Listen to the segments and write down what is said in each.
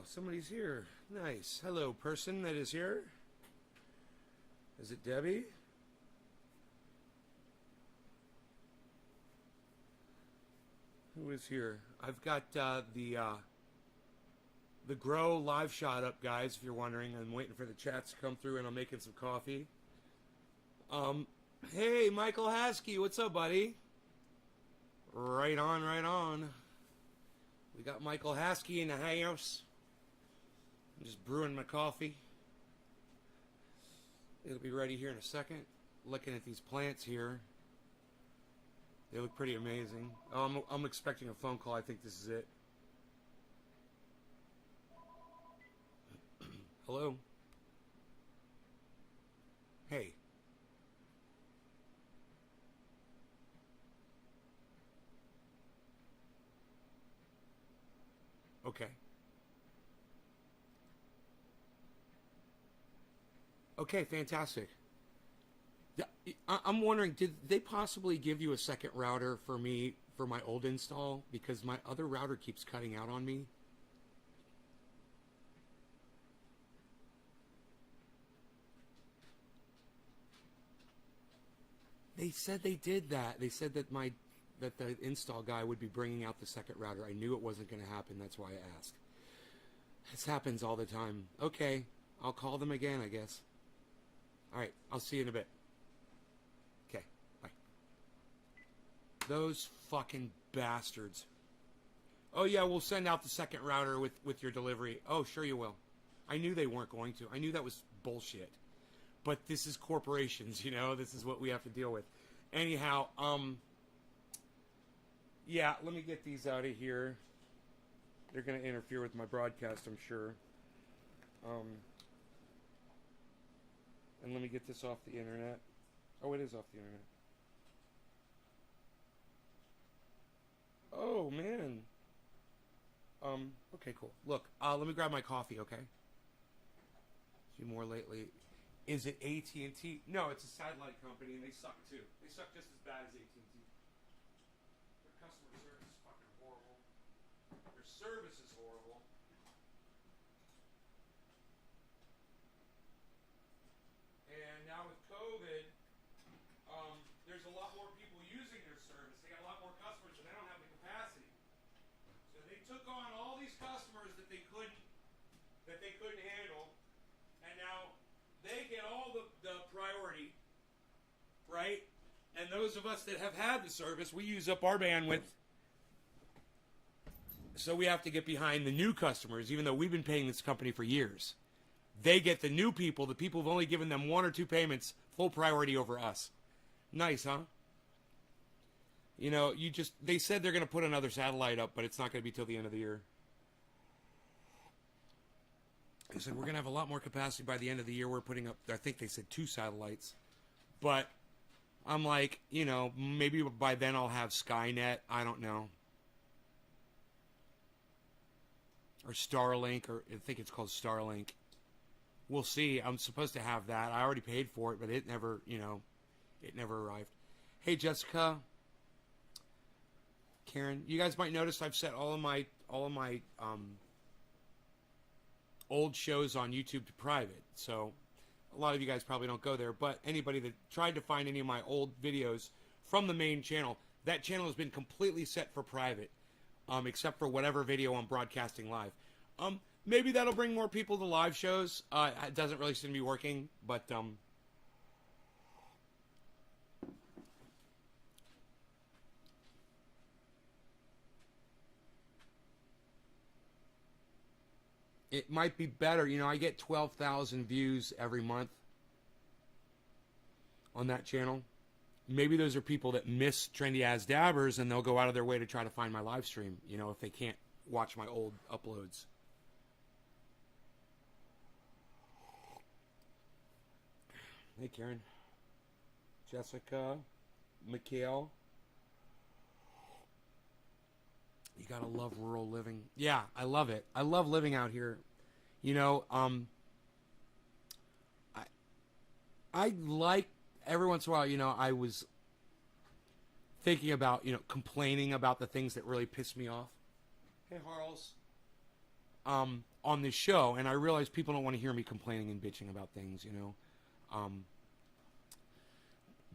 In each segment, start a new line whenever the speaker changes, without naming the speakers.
somebody's here. Nice. Hello, person that is here. Is it Debbie? Who is here? I've got the Grow live shot up, guys. If you're wondering, I'm waiting for the chats to come through, and I'm making some coffee. Hey, Michael Haskey, what's up, buddy? Right on, right on. We got Michael Haskey in the house. I'm just brewing my coffee. It'll be ready here in a second. Looking at these plants here. They look pretty amazing. Oh, I'm expecting a phone call. I think this is it. Hello? Hey. Okay. Okay, fantastic. Yeah, I'm wondering, did they possibly give you a second router for me for my old install? Because my other router keeps cutting out on me. They said they did that. They said that that the install guy would be bringing out the second router. I knew it wasn't going to happen. That's why I asked. This happens all the time. Okay, I'll call them again, I guess. All right, I'll see you in a bit. Okay, bye. Those fucking bastards. Oh, yeah, we'll send out the second router with your delivery. Oh, sure you will. I knew they weren't going to. I knew that was bullshit. But this is corporations, you know? This is what we have to deal with. Anyhow, yeah, let me get these out of here. They're going to interfere with my broadcast, I'm sure. And let me get this off the internet. Oh, it is off the internet. Oh, man. Okay, cool. Look, let me grab my coffee, okay? See more lately. Is it AT&T? No, it's a satellite company, and they suck, too. They suck just as bad as AT&T. Their customer service is fucking horrible. Their service is horrible. And now with COVID, there's a lot more people using their service. They got a lot more customers, and they don't have the capacity. So they took on all these customers that they couldn't handle, and now they get all the priority, right? And those of us that have had the service, we use up our bandwidth. So we have to get behind the new customers, even though we've been paying this company for years. They get the new people, the people who've only given them one or two payments, full priority over us. Nice, huh? You know, they said they're going to put another satellite up, but it's not going to be till the end of the year. They said we're going to have a lot more capacity by the end of the year. We're putting up, I think they said 2 satellites. But I'm like, you know, maybe by then I'll have Skynet. I don't know. Or Starlink, or I think it's called Starlink. We'll see. I'm supposed to have that. I already paid for it, but it never, you know, it never arrived. Hey, Jessica. Karen, you guys might notice I've set all of my old shows on YouTube to private. So a lot of you guys probably don't go there, but anybody that tried to find any of my old videos from the main channel, that channel has been completely set for private, except for whatever video I'm broadcasting live. Maybe that'll bring more people to live shows. It doesn't really seem to be working, but it might be better. You know, I get 12,000 views every month on that channel. Maybe those are people that miss Trendy As Dabbers, and they'll go out of their way to try to find my live stream, you know, if they can't watch my old uploads. Hey, Karen. Jessica. Mikhail. You gotta love rural living. Yeah, I love it. I love living out here. You know, I like, every once in a while, you know, I was thinking about, you know, complaining about the things that really piss me off. Hey, Harls.
on this show, and I realize people don't want to hear me complaining and bitching about things, you know.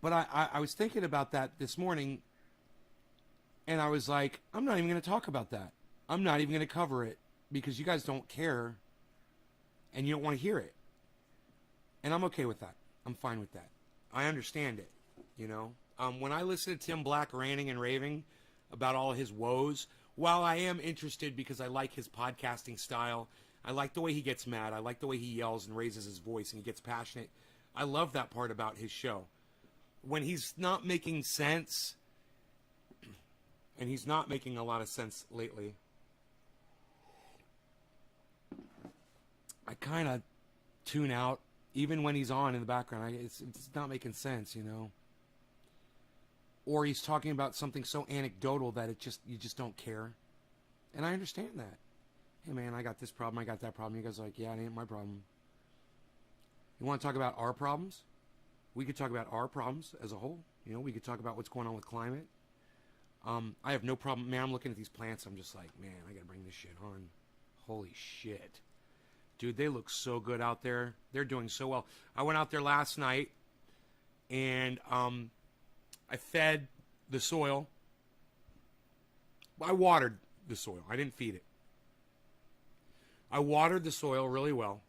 But I was thinking about that this morning, and I was like, I'm not even going to talk about that. I'm not even going to cover it because you guys don't care and you don't want to hear it. And I'm okay with that. I'm fine with that. I understand it, you know. When I listen to Tim Black ranting and raving about all his woes, while I am interested because I like his podcasting style, I like the way he gets mad, I like the way he yells and raises his voice and he gets passionate. I love that part about his show. When he's not making sense, and he's not making a lot of sense lately, I kind of tune out. Even when he's on in the background, it's not making sense, you know. Or he's talking about something so anecdotal that you just don't care. And I understand that. Hey man, I got this problem, I got that problem. You guys are like, yeah, it ain't my problem. You want to talk about our problems? We could talk about our problems as a whole. You know, we could talk about what's going on with climate. I have no problem. Man, I'm looking at these plants. I'm just like, man, I got to bring this shit on. Holy shit. Dude, they look so good out there. They're doing so well. I went out there last night, and I fed the soil. I watered the soil. I didn't feed it. I watered the soil really well.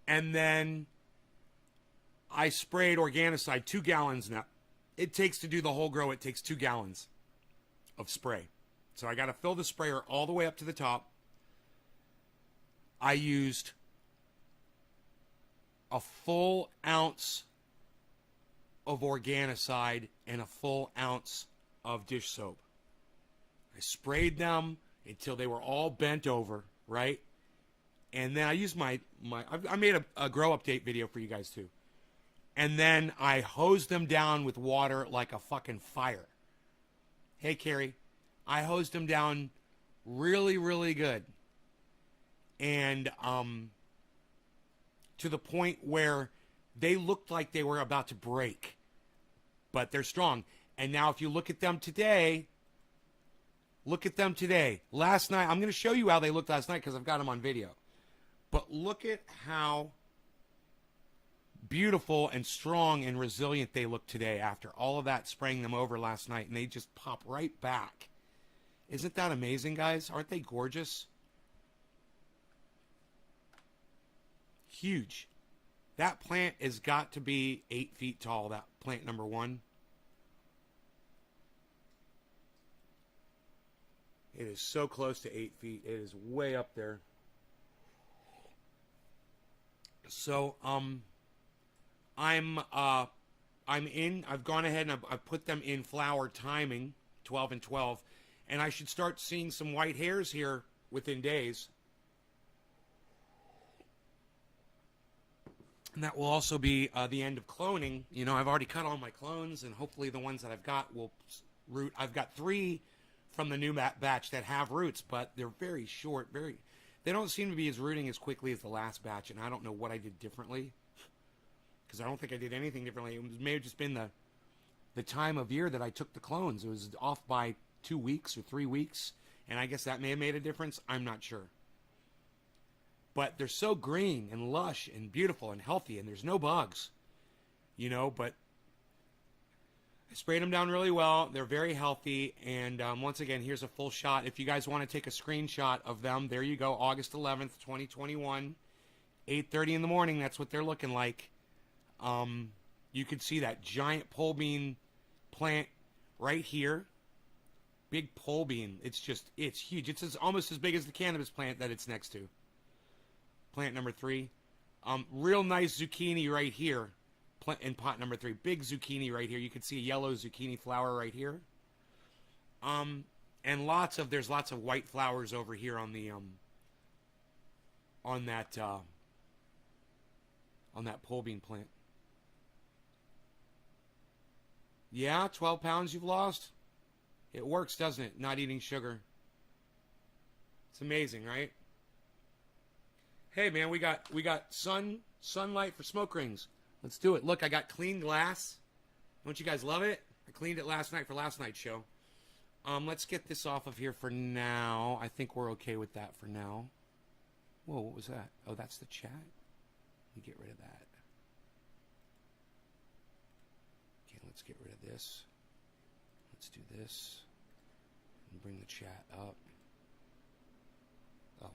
And then I sprayed Organicide, 2 gallons now. It takes to do the whole grow, it takes 2 gallons of spray. So I got to fill the sprayer all the way up to the top. I used a full ounce of Organicide and a full ounce of dish soap. I sprayed them until they were all bent over, right? And then I used I made a grow update video for you guys too. And then I hosed them down with water like a fucking fire. Hey, Carrie. I hosed them down really, really good. And to the point where they looked like they were about to break. But they're strong. And now if you look at them today, Last night, I'm going to show you how they looked last night because I've got them on video. But look at how beautiful and strong and resilient they look today after all of that spraying them over last night. And they just pop right back. Isn't that amazing, guys? Aren't they gorgeous? Huge. That plant has got to be 8 feet tall, that plant number 1. It is so close to 8 feet. It is way up there. So, I've gone ahead and I've put them in flower timing, 12 and 12, and I should start seeing some white hairs here within days. And that will also be the end of cloning. You know, I've already cut all my clones, and hopefully the ones that I've got will root. I've got 3 from the new batch that have roots, but they're very short. They don't seem to be as rooting as quickly as the last batch, and I don't know what I did differently. Because I don't think I did anything differently. It may have just been the time of year that I took the clones. It was off by 2 weeks or 3 weeks, and I guess that may have made a difference. I'm not sure. But they're so green and lush and beautiful and healthy, and there's no bugs, you know. But I sprayed them down really well. They're very healthy, and once again, here's a full shot. If you guys want to take a screenshot of them, there you go, August 11th, 2021, 8:30 in the morning. That's what they're looking like. You can see that giant pole bean plant right here. Big pole bean. It's huge. It's almost as big as the cannabis plant that it's next to. Plant number 3. Real nice zucchini right here. In pot number 3. Big zucchini right here. You can see a yellow zucchini flower right here. And there's lots of white flowers over here on the, on that pole bean plant. Yeah, 12 pounds you've lost. It works, doesn't it? Not eating sugar. It's amazing, right? Hey man, we got sunlight for smoke rings. Let's do it. Look, I got clean glass. Don't you guys love it? I cleaned it last night for last night's show. Let's get this off of here for now. I think we're okay with that for now. Whoa, what was that? Oh, that's the chat. Let me get rid of that. Okay, let's get rid of this. Let's do this. And bring the chat up. Oh,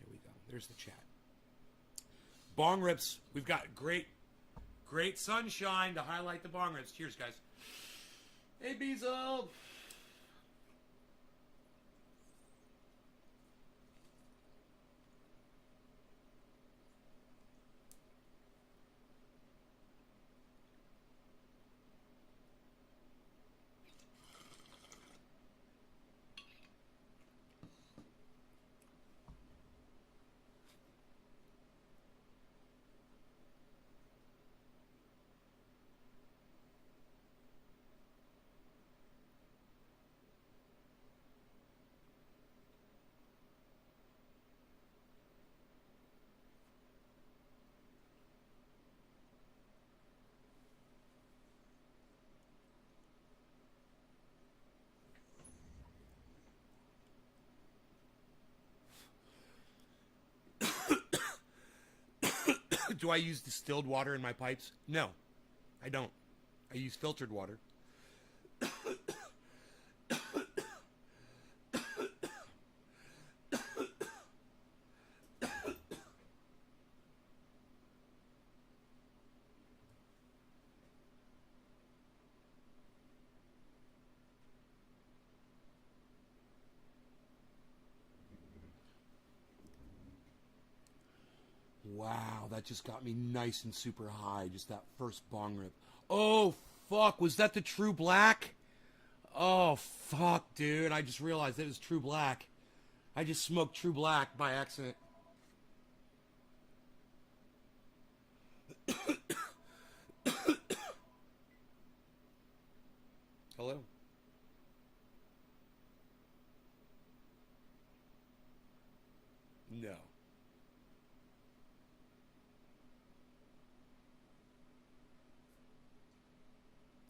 there we go. There's the chat. Bong rips. We've got great sunshine to highlight the bong rips. Cheers, guys. Hey, Bezo. Do I use distilled water in my pipes? No, I don't. I use filtered water. Wow, that just got me nice and super high. Just that first bong rip. Oh, fuck. Was that the True Black? Oh, fuck, dude. I just realized it was True Black. I just smoked True Black by accident. Hello? No.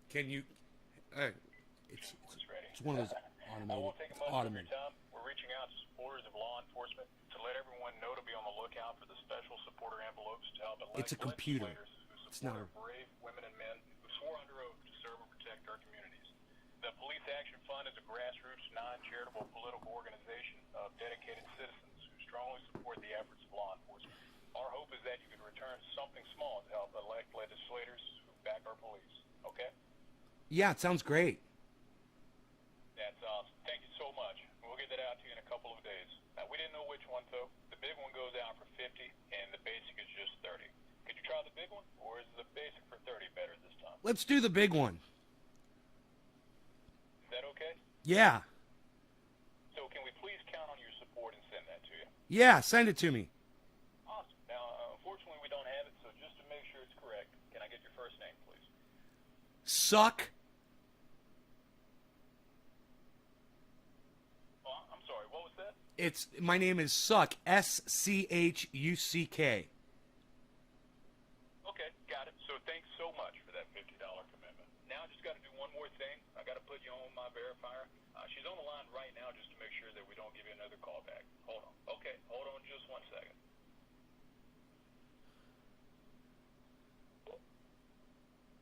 Can you... it's one of those automated...
I won't take much of your
automated.
time. We're reaching out to supporters of law enforcement to let everyone know to be on the lookout for the special supporter envelopes to help elect
It's a computer.
legislators who
It's not
support our brave women and men who swore under oath to serve and protect our communities. The Police Action Fund is a grassroots, non-charitable political organization of dedicated citizens who strongly support the efforts of law enforcement. Our hope is that you can return something small to help elect legislators who back our police. Okay?
Yeah, it sounds great.
That's awesome. Thank you so much. We'll get that out to you in a couple of days. We didn't know which one, though. The big one goes out for 50, and the basic is just 30. Could you try the big one, or is the basic for 30 better this time?
Let's do the big one.
Is that okay?
Yeah.
So can we please count on your support and send that to you?
Yeah, send it to me.
Awesome. Now, unfortunately, we don't have it, so just to make sure it's correct, can I get your first name, please?
Suck.
I'm sorry, what was that?
My name is Suck. SCHUCK.
Okay, got it. So thanks so much for that $50 commitment. Now I just got to do one more thing. I got to put you on my verifier. She's on the line right now just to make sure that we don't give you another call back. Hold on. Okay, hold on just 1 second.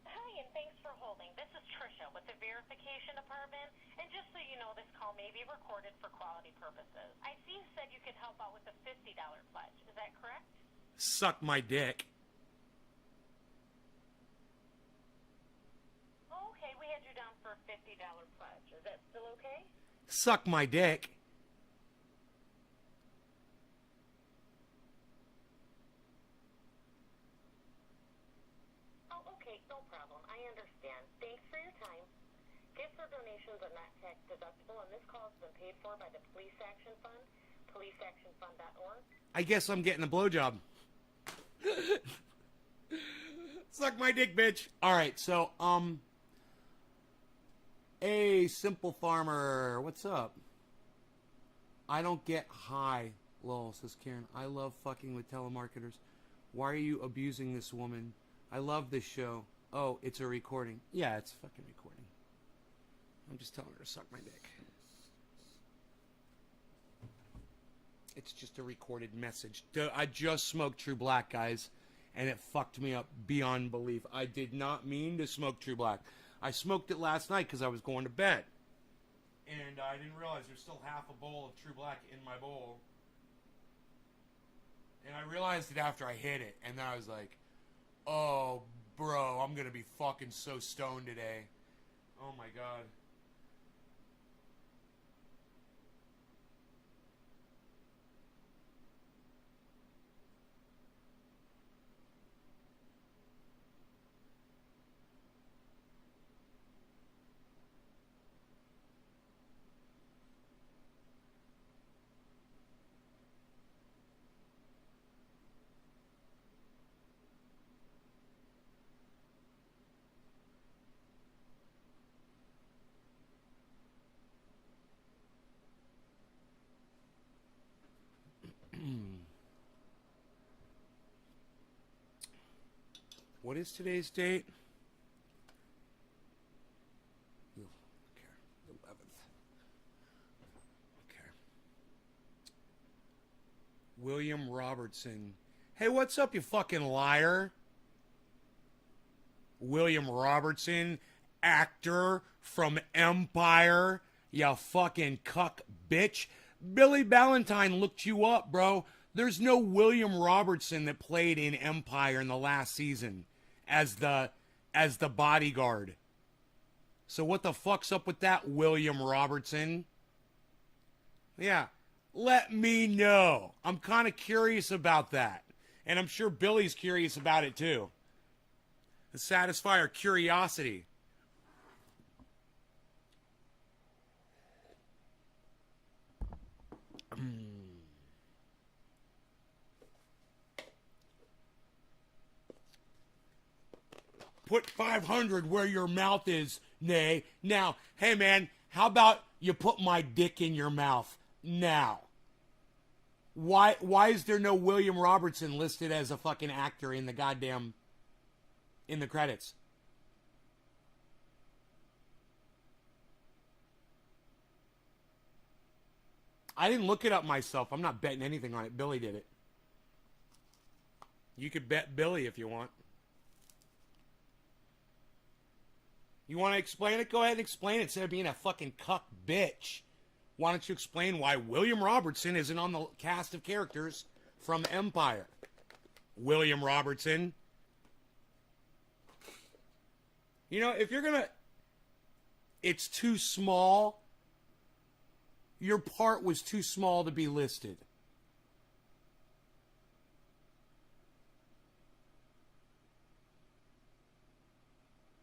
Hi, and thanks for holding. This is Tricia with the verification department. And just so you know, this call may be recorded for quality purposes. I see you said you could help out with a $50 pledge. Is that correct?
Suck my dick.
Oh, okay. We had you down for a $50 pledge. Is that still okay?
Suck my dick.
Oh, okay. No problem. I understand. Thanks for your time. Gifts or donations are not tax deductible, and this call has been paid for by the Police Action Fund, policeactionfund.org.
I guess I'm getting a blowjob. Suck my dick, bitch. All right, so, hey, Simple Farmer, what's up? I don't get high, lol, says Karen. I love fucking with telemarketers. Why are you abusing this woman? I love this show. Oh, it's a recording. Yeah, it's a fucking recording. I'm just telling her to suck my dick. It's just a recorded message. I just smoked True Black, guys, and it fucked me up beyond belief. I did not mean to smoke True Black. I smoked it last night because I was going to bed. And I didn't realize there's still half a bowl of True Black in my bowl. And I realized it after I hit it. And then I was like, oh, bro, I'm going to be fucking so stoned today. Oh, my God. What is today's date? Okay, the 11th. Okay. William Robertson. Hey, what's up, you fucking liar? William Robertson, actor from Empire. You fucking cuck bitch. Billy Ballantyne looked you up, bro. There's no William Robertson that played in Empire in the last season as the bodyguard. So what the fuck's up with that, William Robertson? Yeah, let me know. I'm kind of curious about that. And I'm sure Billy's curious about it too. To satisfy our curiosity. Put 500 where your mouth is, Nay. Now, hey man, how about you put my dick in your mouth now? Why is there no William Robertson listed as a fucking actor in the credits? I didn't look it up myself. I'm not betting anything on it. Billy did it. You could bet Billy if you want. You want to explain it? Go ahead and explain it instead of being a fucking cuck bitch. Why don't you explain why William Robertson isn't on the cast of characters from Empire? William Robertson. You know, if you're going to... It's too small. Your part was too small to be listed.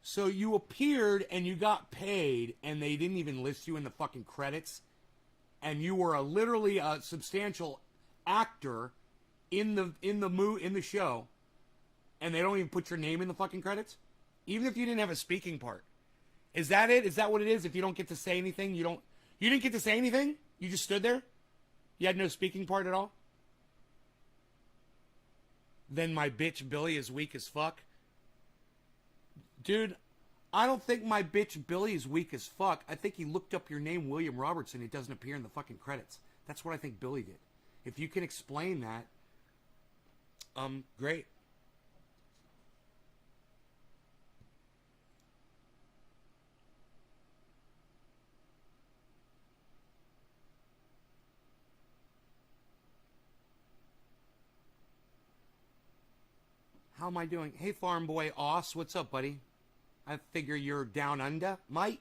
So you appeared and you got paid and they didn't even list you in the fucking credits. And you were literally a substantial actor in the show. And they don't even put your name in the fucking credits? Even if you didn't have a speaking part. Is that it? Is that what it is? If you don't get to say anything, you didn't get to say anything? You just stood there? You had no speaking part at all? Then my bitch Billy is weak as fuck? Dude, I don't think my bitch Billy is weak as fuck. I think he looked up your name, William Robertson. It doesn't appear in the fucking credits. That's what I think Billy did. If you can explain that, great. How am I doing? Hey, farm boy Oss, what's up, buddy? I figure you're down under, mate.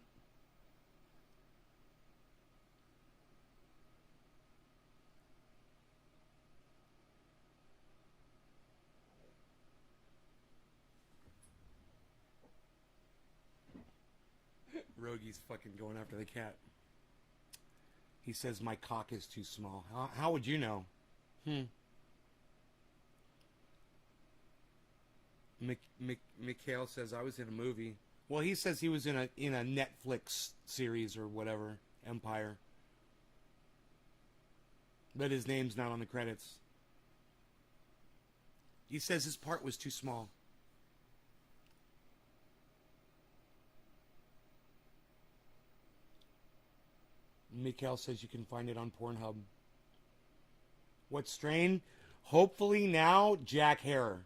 Rogi's fucking going after the cat. He says my cock is too small. How would you know? Mikhail says I was in a movie. Well, he says he was in a Netflix series or whatever, Empire. But his name's not on the credits. He says his part was too small. Mikhail says you can find it on Pornhub. What strain? Hopefully now, Jack Herer.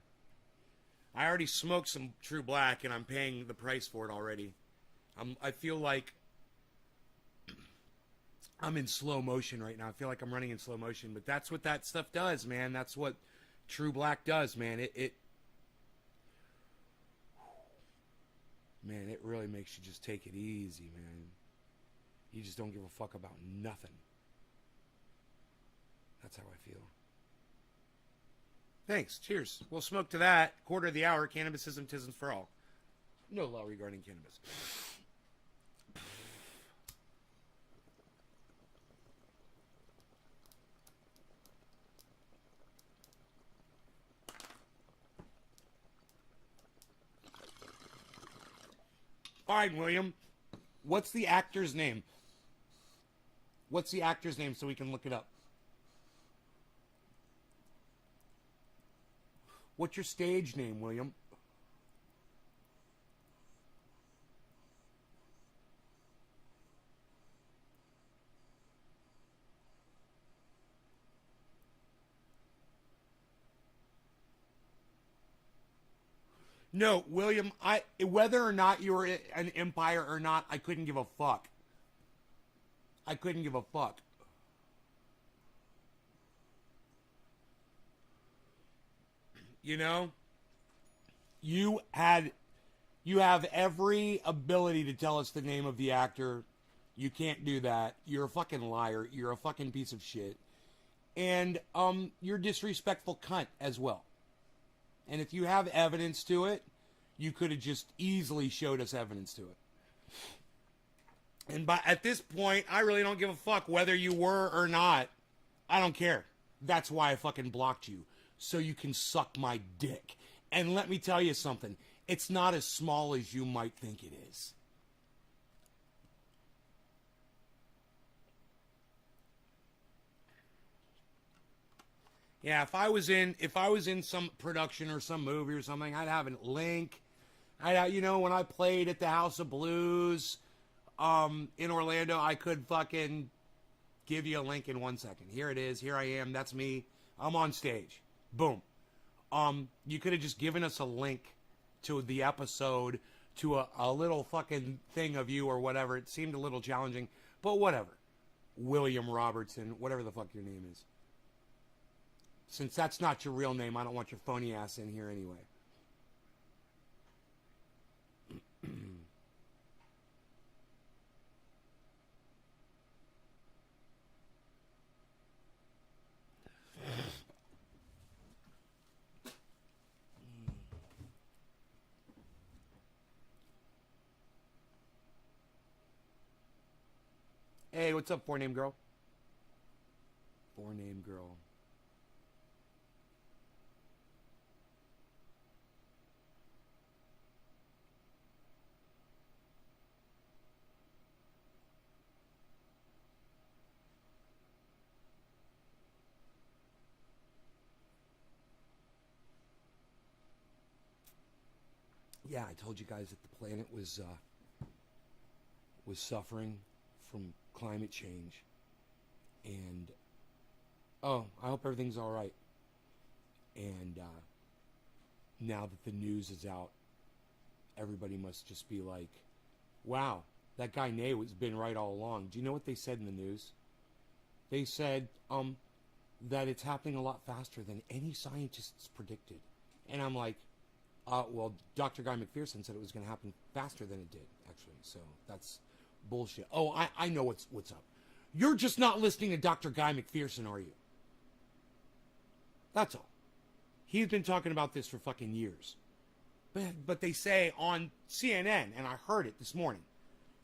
I already smoked some True Black, and I'm paying the price for it already. I feel like I'm in slow motion right now. I feel like I'm running in slow motion, but that's what that stuff does, man. That's what True Black does, man. It really makes you just take it easy, man. You just don't give a fuck about nothing. That's how I feel. Thanks. Cheers. We'll smoke to that. Quarter of the hour. Cannabism, tisms for all. No law regarding cannabis. Fine, William. What's the actor's name? What's the actor's name so we can look it up? What's your stage name, William? No, William, whether or not you were an Empire or not, I couldn't give a fuck. I couldn't give a fuck. You know? You have every ability to tell us the name of the actor. You can't do that. You're a fucking liar. You're a fucking piece of shit. And you're a disrespectful cunt as well. And if you have evidence to it, you could have just easily showed us evidence to it. And at this point, I really don't give a fuck whether you were or not. I don't care. That's why I fucking blocked you. So you can suck my dick. And let me tell you something. It's not as small as you might think it is. Yeah, if I was in some production or some movie or something, I'd have a link. When I played at the House of Blues in Orlando, I could fucking give you a link in 1 second. Here it is. Here I am. That's me. I'm on stage. Boom. You could have just given us a link to the episode, to a little fucking thing of you or whatever. It seemed a little challenging, but whatever. William Robertson, whatever the fuck your name is. Since that's not your real name, I don't want your phony ass in here anyway. Hey, what's up, four-name girl? Four-name girl. Yeah, I told you guys that the planet was suffering from climate change, and I hope everything's all right. And now that the news is out, everybody must just be like, "Wow, that guy Nate has been right all along." Do you know what they said in the news? They said that it's happening a lot faster than any scientists predicted, and I'm like, well, Dr. Guy McPherson said it was going to happen faster than it did, actually. So that's bullshit. Oh, I know what's up. You're just not listening to Dr. Guy McPherson, are you? That's all. He's been talking about this for fucking years. But they say on CNN, and I heard it this morning,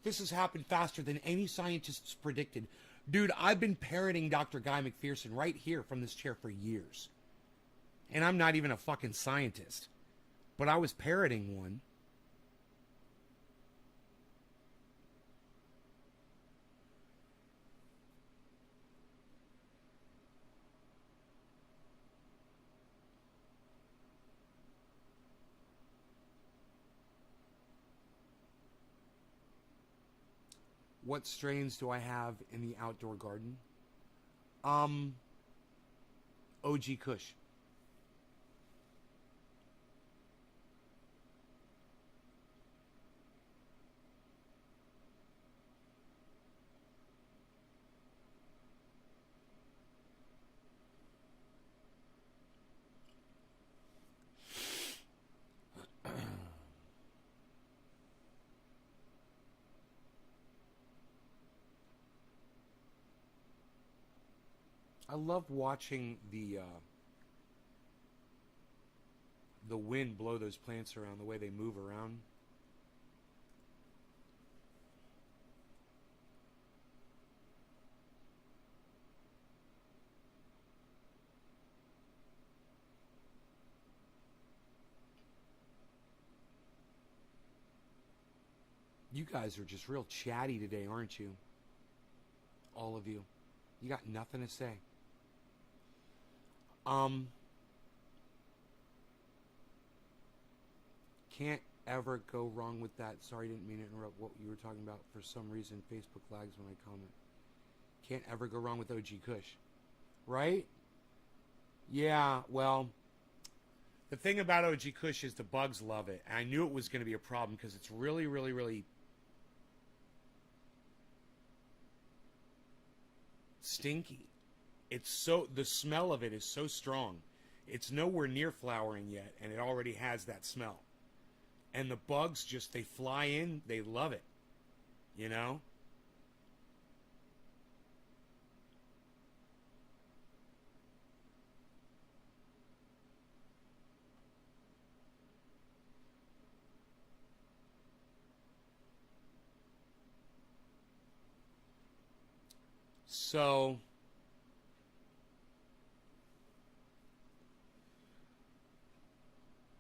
this has happened faster than any scientists predicted. Dude, I've been parroting Dr. Guy McPherson right here from this chair for years. And I'm not even a fucking scientist. But I was parroting one. What strains do I have in the outdoor garden? OG Kush. I love watching the wind blow those plants around, the way they move around. You guys are just real chatty today, aren't you? All of you. You got nothing to say. Can't ever go wrong with that. Sorry, didn't mean to interrupt what you were talking about. For some reason, Facebook lags when I comment. Can't ever go wrong with OG Kush. Right? Yeah, well, the thing about OG Kush is the bugs love it. And I knew it was going to be a problem because it's really, really, really stinky. It's so, the smell of it is so strong. It's nowhere near flowering yet, and it already has that smell. And the bugs just, they fly in, they love it. You know? So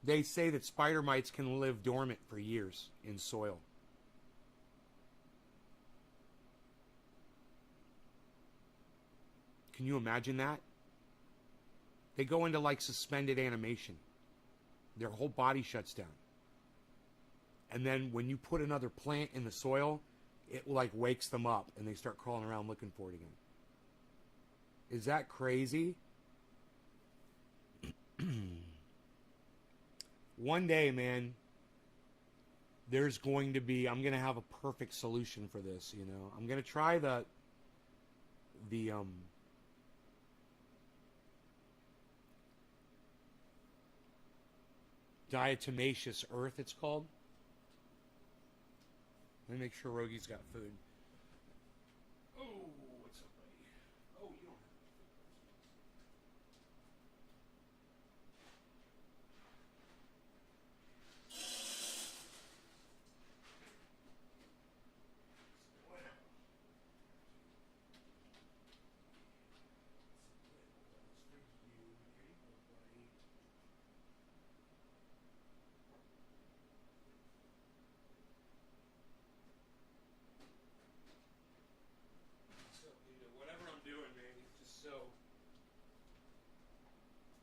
they say that spider mites can live dormant for years in soil. Can you imagine that? They go into like suspended animation. Their whole body shuts down. And then when you put another plant in the soil, it like wakes them up and they start crawling around looking for it again. Is that crazy? One day, man, there's going to be, I'm going to have a perfect solution for this, you know. I'm going to try the diatomaceous earth, it's called. Let me make sure Rogi's got food. Oh, what's up, buddy? Oh, you don't have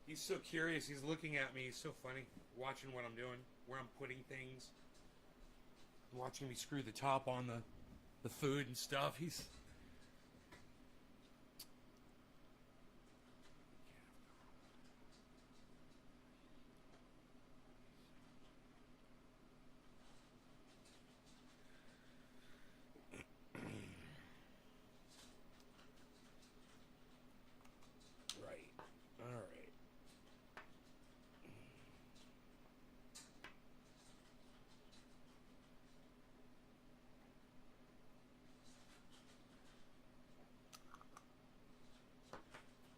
He's so curious. He's looking at me. He's so funny. Watching what I'm doing, where I'm putting things. Watching me screw the top on the food and stuff. He's...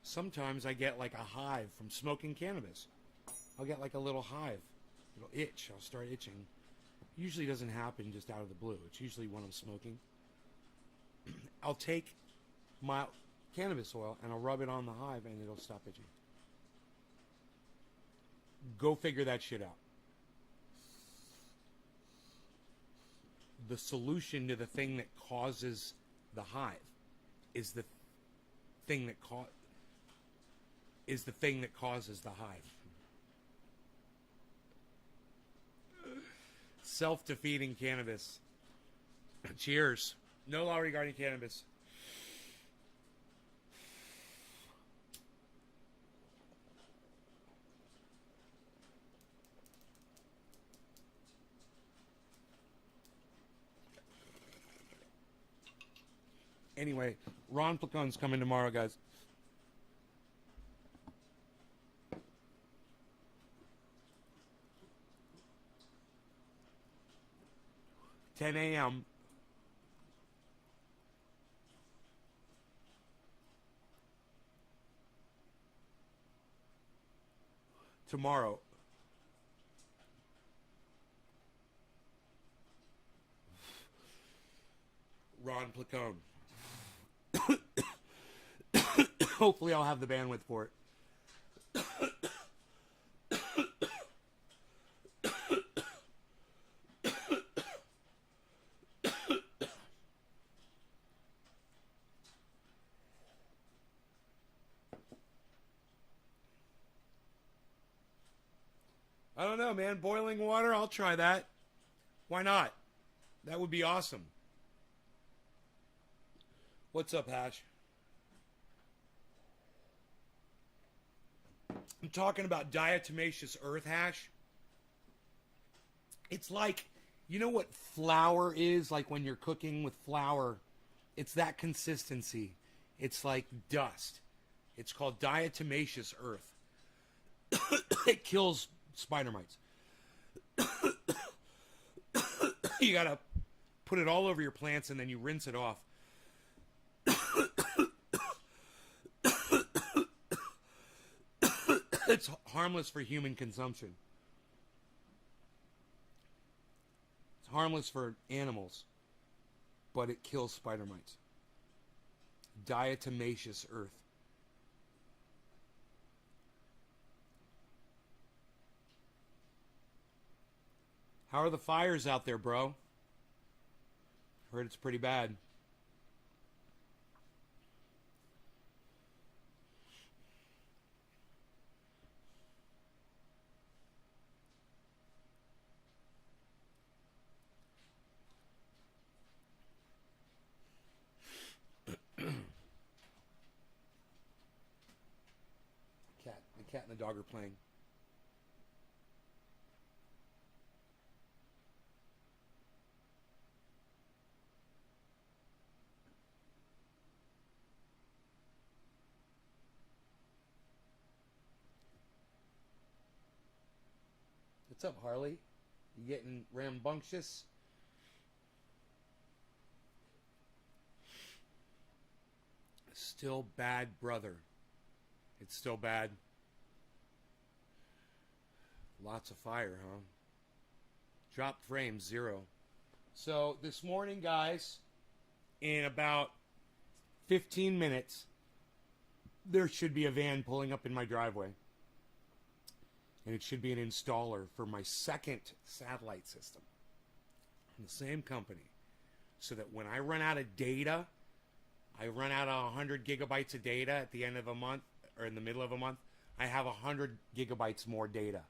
Sometimes I get like a hive from smoking cannabis. I'll get like a little hive. It'll itch. I'll start itching. Usually doesn't happen just out of the blue. It's usually when I'm smoking. I'll take my cannabis oil and I'll rub it on the hive and it'll stop itching. Go figure that shit out. The solution to the thing that causes the hive is the thing that causes the hive. Self-defeating cannabis. Cheers. No law regarding cannabis. Anyway, Ron Placone's coming tomorrow, guys. $10 a.m. tomorrow. Ron Placone. Hopefully I'll have the bandwidth for it. I don't know, man. Boiling water, I'll try that. Why not? That would be awesome. What's up, Hash? I'm talking about diatomaceous earth, Hash. It's like, you know what flour is? Like when you're cooking with flour, it's that consistency. It's like dust. It's called diatomaceous earth. It kills spider mites. You gotta put it all over your plants and then you rinse it off. It's harmless for human consumption. It's harmless for animals, but it kills spider mites. Diatomaceous earth. How are the fires out there, bro? Heard it's pretty bad. The cat and the dog are playing. What's up, Harley? You getting rambunctious? Still bad, brother. It's still bad. Lots of fire, huh? Drop frames, 0. So this morning, guys, in about 15 minutes, there should be a van pulling up in my driveway. And it should be an installer for my second satellite system from the same company. So that when I run out of data, I run out of 100 gigabytes of data at the end of a month, or in the middle of a month, I have 100 gigabytes more data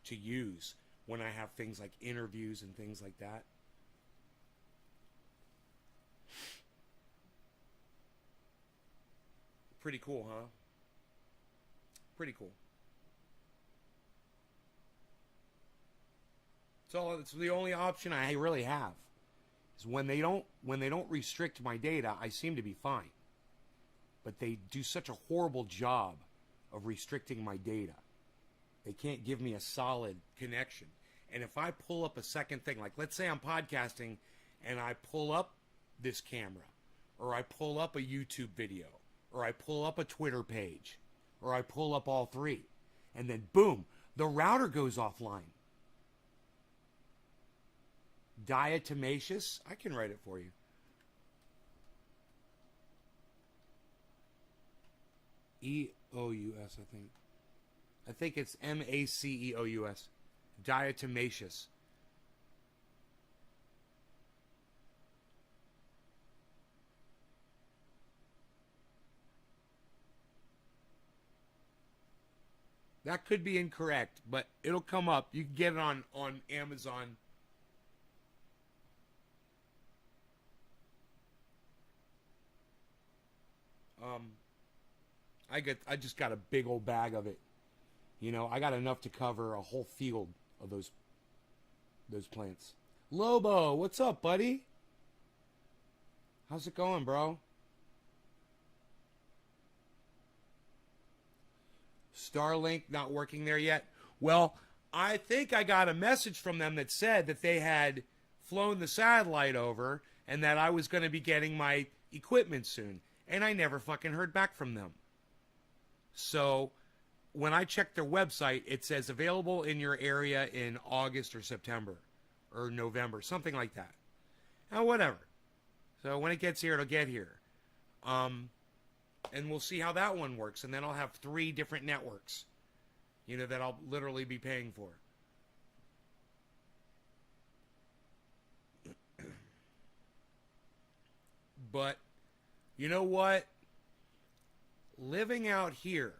to use when I have things like interviews and things like that. Pretty cool, huh? Pretty cool. It's the only option I really have. Is when they don't restrict my data, I seem to be fine. But they do such a horrible job of restricting my data. They can't give me a solid connection. And if I pull up a second thing, like let's say I'm podcasting and I pull up this camera, or I pull up a YouTube video, or I pull up a Twitter page, or I pull up all three, and then boom, the router goes offline. Diatomaceous, I can write it for you. E-O-U-S, I think. I think it's M-A-C-E-O-U-S. Diatomaceous. That could be incorrect, but it'll come up. You can get it on Amazon. I just got a big old bag of it. You know, I got enough to cover a whole field of those plants. Lobo, what's up, buddy? How's it going, bro? Starlink not working there yet. Well, I think I got a message from them that said that they had flown the satellite over and that I was going to be getting my equipment soon. And I never fucking heard back from them. So when I checked their website, it says available in your area in August or September or November, something like that. Now, whatever. So when it gets here, it'll get here. And we'll see how that one works. And then I'll have 3 different networks, you know, that I'll literally be paying for. But you know what? Living out here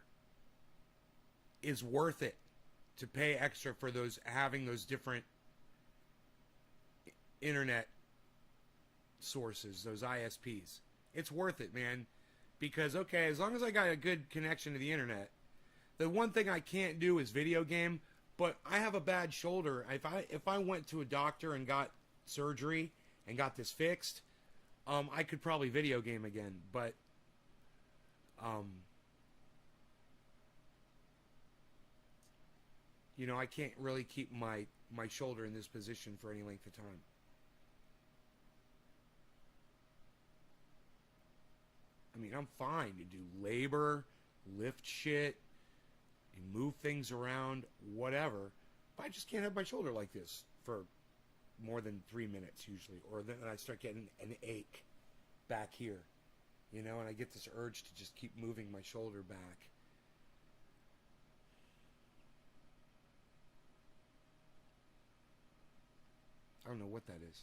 is worth it to pay extra for those, having those different internet sources, those ISPs. It's worth it, man. Because, okay, as long as I got a good connection to the internet, the one thing I can't do is video game, but I have a bad shoulder. If I went to a doctor and got surgery and got this fixed, I could probably video game again, but you know, I can't really keep my shoulder in this position for any length of time. I mean, I'm fine to do labor, lift shit, and move things around, whatever. But I just can't have my shoulder like this for more than 3 minutes usually. Or then I start getting an ache back here. You know, and I get this urge to just keep moving my shoulder back. I don't know what that is.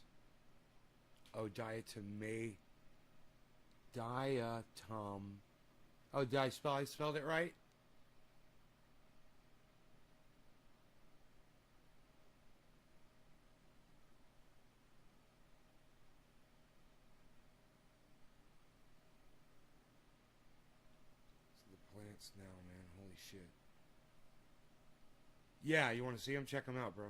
Oh, diatom. Oh, did I spelled it right? So the plants now, man. Holy shit. Yeah, you want to see them? Check them out, bro.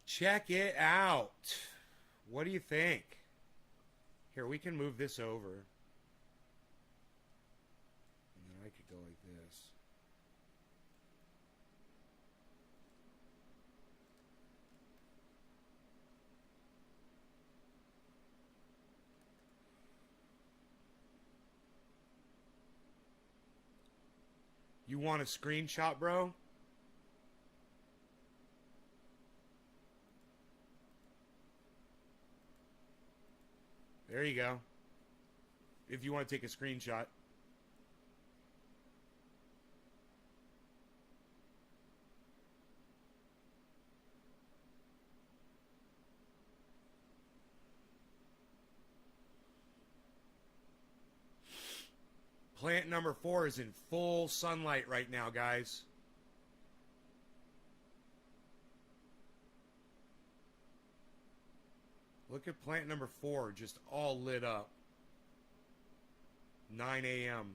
Check it out. What do you think? Here, we can move this over. And then I could go like this. You want a screenshot, bro? There you go. If you want to take a screenshot. Plant number 4 is in full sunlight right now, guys. Look at plant number 4, just all lit up. 9 a.m.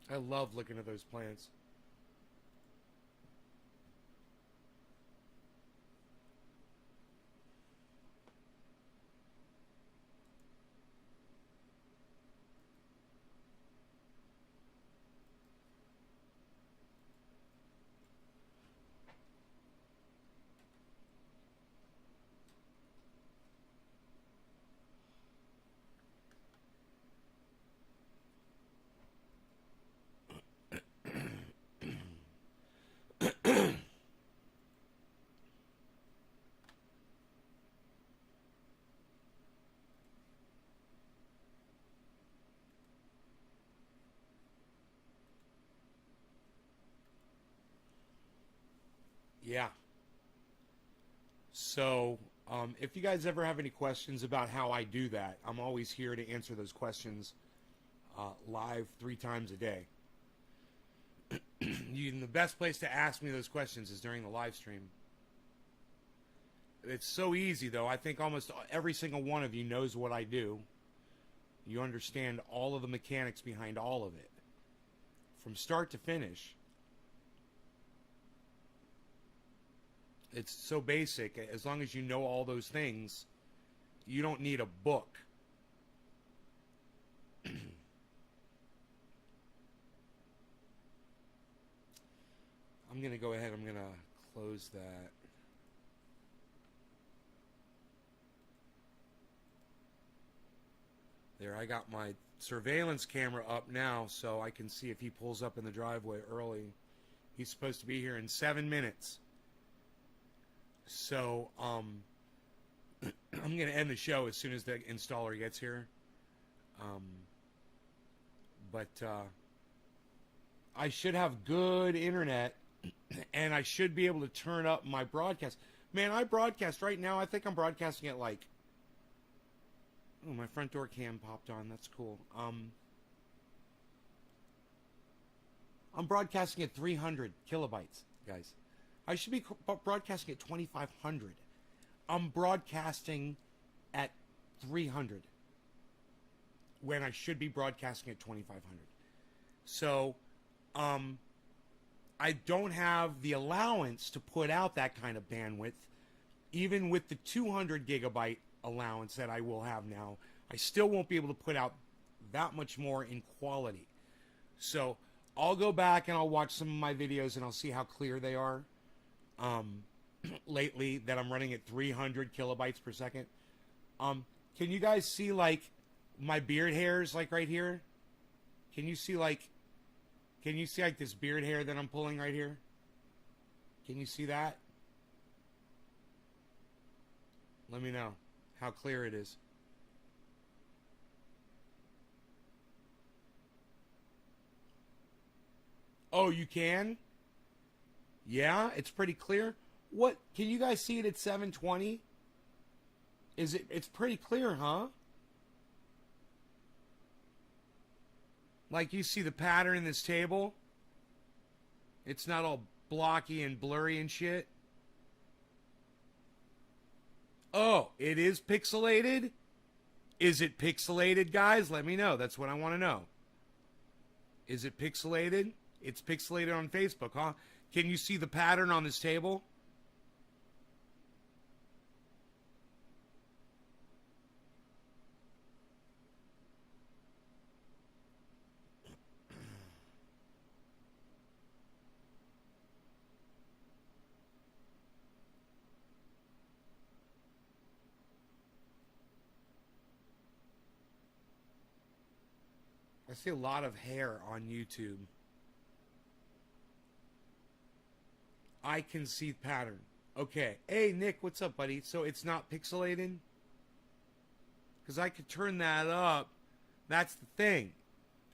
I love looking at those plants. Yeah. So, if you guys ever have any questions about how I do that, I'm always here to answer those questions live 3 times a day. The best place to ask me those questions is during the live stream. It's so easy, though. I think almost every single one of you knows what I do. You understand all of the mechanics behind all of it, from start to finish. It's so basic. As long as you know all those things, you don't need a book. I'm going to go ahead. I'm going to close that. There, I got my surveillance camera up now so I can see if he pulls up in the driveway early. He's supposed to be here in 7 minutes. So, I'm going to end the show as soon as the installer gets here. But I should have good internet, and I should be able to turn up my broadcast. Man, I broadcast right now. I think I'm broadcasting at like... Oh, my front door cam popped on. That's cool. I'm broadcasting at 300 kilobytes, guys. I should be broadcasting at 2,500. I'm broadcasting at 300 when I should be broadcasting at 2,500. So, I don't have the allowance to put out that kind of bandwidth. Even with the 200 gigabyte allowance that I will have now, I still won't be able to put out that much more in quality. So I'll go back and I'll watch some of my videos and I'll see how clear they are. Lately that I'm running at 300 kilobytes per second. Can you guys see like my beard hairs like right here? Can you see like this beard hair that I'm pulling right here? Can you see that? Let me know how clear it is. Oh, you can? Yeah, it's pretty clear. What? Can you guys see it at 720? It's pretty clear, huh? Like you see the pattern in this table? It's not all blocky and blurry and shit. Oh, it is pixelated? Is it pixelated, guys? Let me know. That's what I want to know. Is it pixelated? It's pixelated on Facebook, huh? Can you see the pattern on this table? I see a lot of hair on YouTube. I can see pattern. Okay. Hey, Nick, what's up, buddy? So it's not pixelated? Because I could turn that up. That's the thing.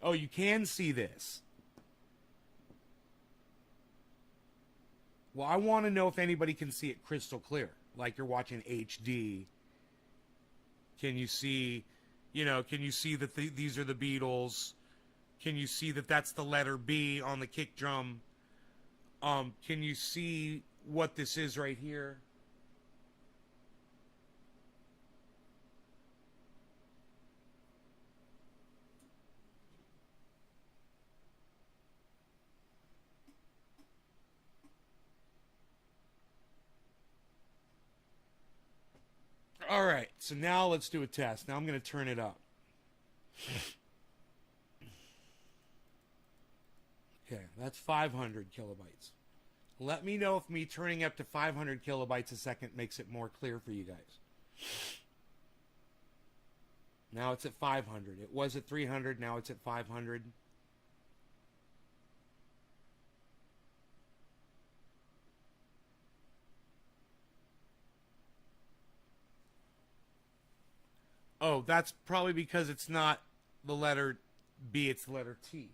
Oh, you can see this. Well, I want to know if anybody can see it crystal clear. Like you're watching HD. Can you see... can you see that these are the Beatles? Can you see that that's the letter B on the kick drum? Can you see what this is right here? All right, so now let's do a test. Now I'm going to turn it up. Okay, that's 500 kilobytes. Let me know if me turning up to 500 kilobytes a second makes it more clear for you guys. Now it's at 500. It was at 300, now it's at 500. Oh, that's probably because it's not the letter B, it's the letter T.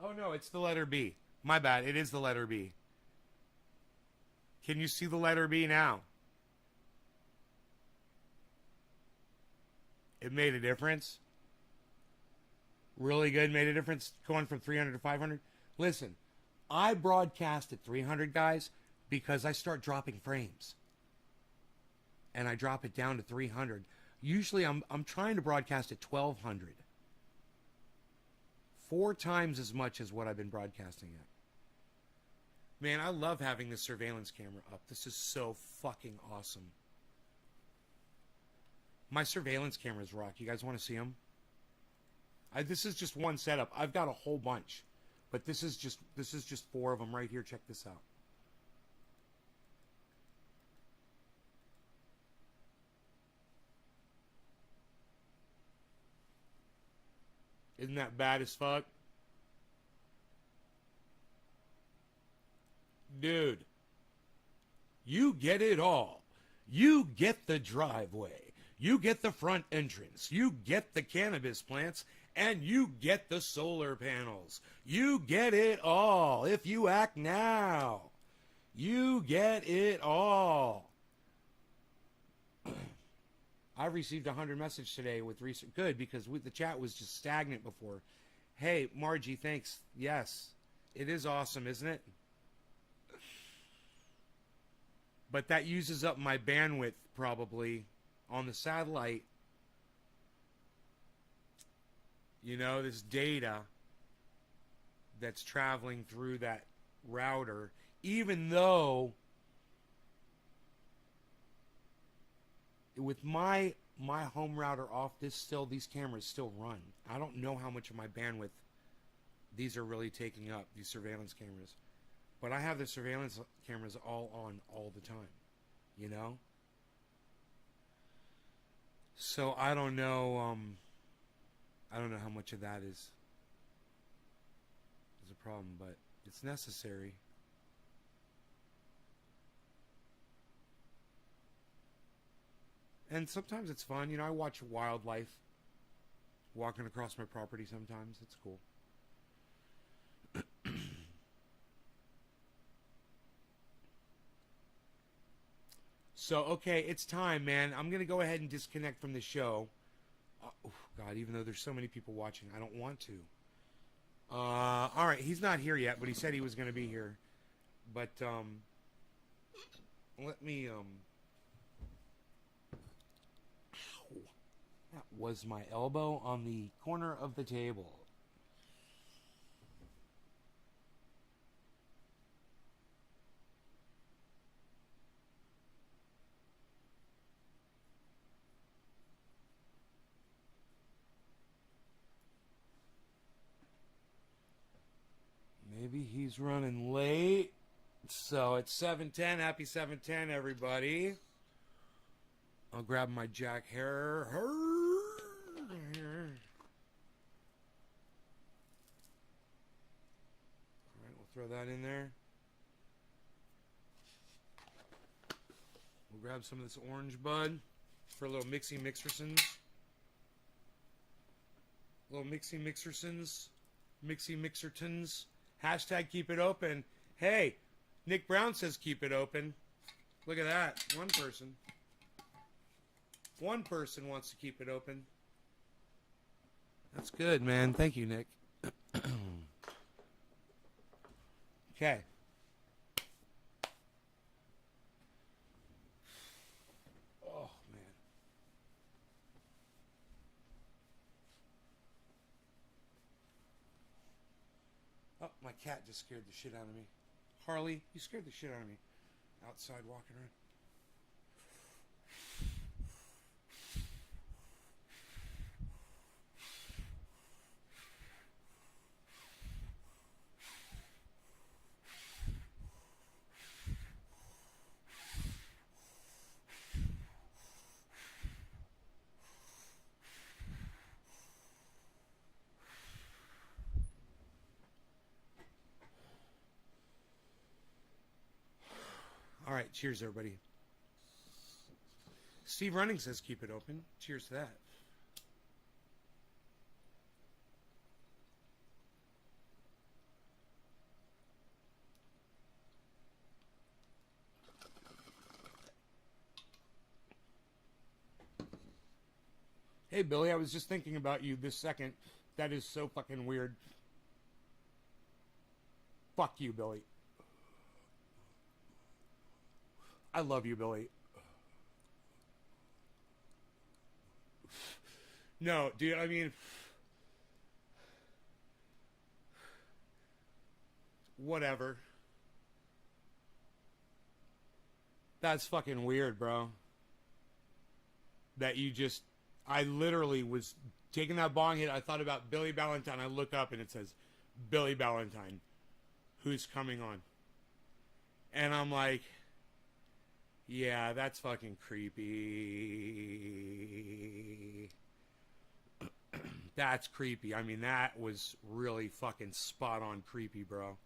Oh, no, it's the letter B. My bad, it is the letter B. Can you see the letter B now? It made a difference. Really good, made a difference going from 300 to 500. Listen, I broadcast at 300, guys, because I start dropping frames. And I drop it down to 300. Usually I'm trying to broadcast at 1200. 4 times as much as what I've been broadcasting at. Man, I love having this surveillance camera up. This is so fucking awesome. My surveillance cameras rock. You guys want to see them? This is just one setup. I've got a whole bunch. But this is just 4 of them right here. Check this out. Isn't that bad as fuck? Dude, you get it all. You get the driveway. You get the front entrance. You get the cannabis plants. And you get the solar panels. You get it all. If you act now, you get it all. I received 100 messages today with recent. Good, because the chat was just stagnant before. Hey, Margie, thanks. Yes, it is awesome, isn't it? But that uses up my bandwidth probably on the satellite. You know, this data that's traveling through that router, even though with my home router off, these cameras still run. I don't know how much of my bandwidth these are really taking up, these surveillance cameras. But I have the surveillance cameras all on all the time, you know? So I don't know how much of that is a problem, but it's necessary. And sometimes it's fun. You know, I watch wildlife walking across my property sometimes. It's cool. So, okay, it's time, man. I'm going to go ahead and disconnect from the show. Oh, God, even though there's so many people watching, I don't want to. All right, he's not here yet, but he said he was going to be here. But let me... That was my elbow on the corner of the table. Maybe he's running late. So it's 7:10. Happy 7:10, everybody. I'll grab my Jack Hair. Alright, we'll throw that in there. We'll grab some of this orange bud for a little mixy mixersons. Little mixy mixersons. Mixy mixertons. Hashtag keep it open. Hey, Nick Brown says keep it open. Look at that. One person. One person wants to keep it open. That's good, man. Thank you, Nick. Okay. Oh, man. Oh, my cat just scared the shit out of me. Harley, you scared the shit out of me. Outside walking around. All right, cheers, everybody. Steve Running says keep it open. Cheers to that. Hey, Billy, I was just thinking about you this second. That is so fucking weird. Fuck you, Billy. I love you, Billy. No, dude, I mean, whatever. That's fucking weird, bro. That you just, I literally was taking that bong hit. I thought about Billy Ballantyne. I look up and it says, Billy Ballantyne, who's coming on? And I'm like, yeah, that's fucking creepy. That's creepy. I mean, that was really fucking spot on creepy, bro.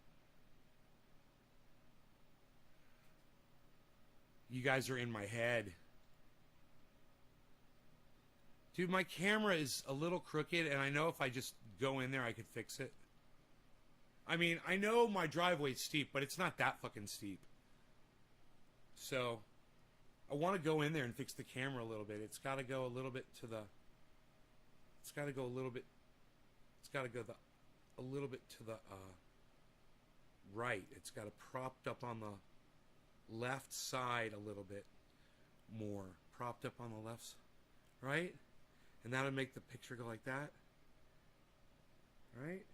You guys are in my head. Dude, my camera is a little crooked, and I know if I just go in there, I could fix it. I mean, I know my driveway's steep, but it's not that fucking steep. So, I want to go in there and fix the camera a little bit. It's got to go a little bit to the... It's got to go a little bit... It's got to go a little bit to the right. It's got to propped up on the left side a little bit more. Propped up on the left, right? And that'll make the picture go like that. Right?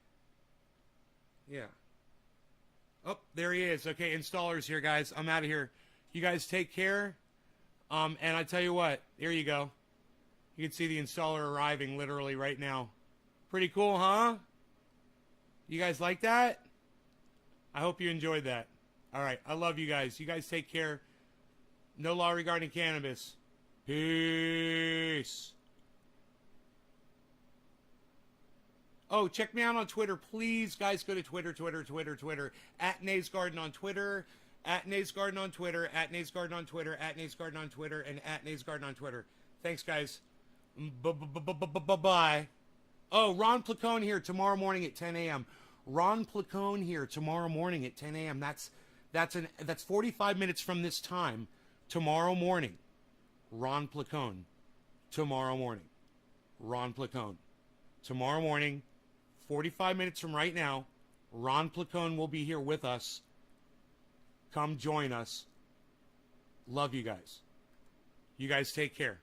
Yeah. Oh, there he is. Okay, installer's here, guys. I'm out of here. You guys take care. And I tell you what, here you go. You can see the installer arriving literally right now. Pretty cool, huh? You guys like that? I hope you enjoyed that. All right, I love you guys. You guys take care. No law regarding cannabis. Peace. Oh, check me out on Twitter, please. Guys, go to Twitter. At Nays Garden on Twitter. At Nays Garden on Twitter. At Nays Garden on Twitter. At Nays Garden on Twitter. And at Nays Garden on Twitter. Thanks, guys. Bye. Oh, Ron Placone here tomorrow morning at 10 a.m. Ron Placone here tomorrow morning at 10 a.m. That's 45 minutes from this time tomorrow morning. Ron Placone tomorrow morning. Ron Placone tomorrow morning. 45 minutes from right now, Ron Placone will be here with us. Come join us. Love you guys. You guys take care.